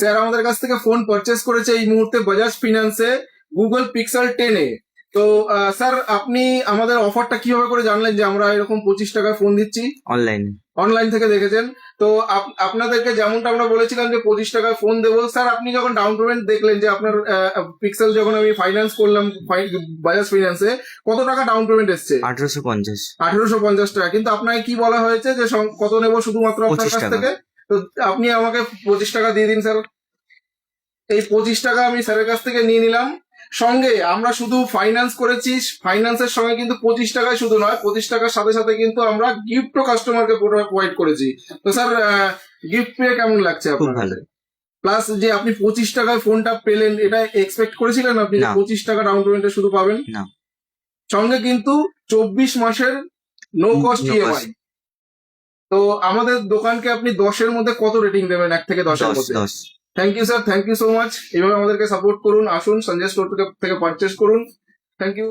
Sir আমাদের কাছ থেকে ফোন পারচেস করেছে এই মুহূর্তে বাজাজ ফিনান্সে গুগল পিক্সেল 10 তো স্যার আপনি আমাদের অফারটা কিভাবে করে জানলেন যে আমরা এরকম 25 টাকায় ফোন দিচ্ছি? অনলাইনে। অনলাইন থেকে দেখেছেন। তো আপনাদেরকে যেমনটা আমরা বলেছিলাম যে 25 টাকায় ফোন দেবো, স্যার আপনি যখন ডাউন পেমেন্ট দেখলেন যে আপনার পিক্সেল যখন আমি ফাইন্যান্স করলাম বাজাজ ফিনান্সে, কত টাকা ডাউন পেমেন্ট এসছে? 1850। 1850 টাকা। কিন্তু আপনাকে কি বলা হয়েছে যে কত নেবো শুধুমাত্র আপনার 25 কাছ টাকা। থেকে? তো আপনি আমাকে 25 টাকা দিয়ে দিন স্যার। এই 25 টাকা আমি স্যারের কাছ থেকে নিয়ে নিলাম। সঙ্গে আমরা শুধু ফাইন্যান্স করেছি, ফাইন্যান্সের সঙ্গে কিন্তু 25 টাকায় শুধু নয়, 25 টাকার সাথে সাথে কিন্তু আমরা গিফটও কাস্টমারকে প্রোভাইড করেছি। তো স্যার গিফট পেয়ে কেমন লাগছে খুব আপনার? ভালো। প্লাস যে আপনি 25 টাকায় ফোনটা পেলেন, এটা এক্সপেক্ট করেছিলেন আপনি যে না। 25 টাকা ডাউন পেমেন্টে শুধু পাবেন? না। সঙ্গে কিন্তু 24 মাসের no cost No EMI. cost। তো আমাদের দোকানকে আপনি 10-এর মধ্যে কত রেটিং দেবেন, 1 থেকে 10-এর 10 মধ্যে? 10। Thank you sir, thank you so much. এইভাবে আমাদেরকে সাপোর্ট করুন, আসুন সঞ্জয় স্টোর থেকে পারচেস করুন। Thank you.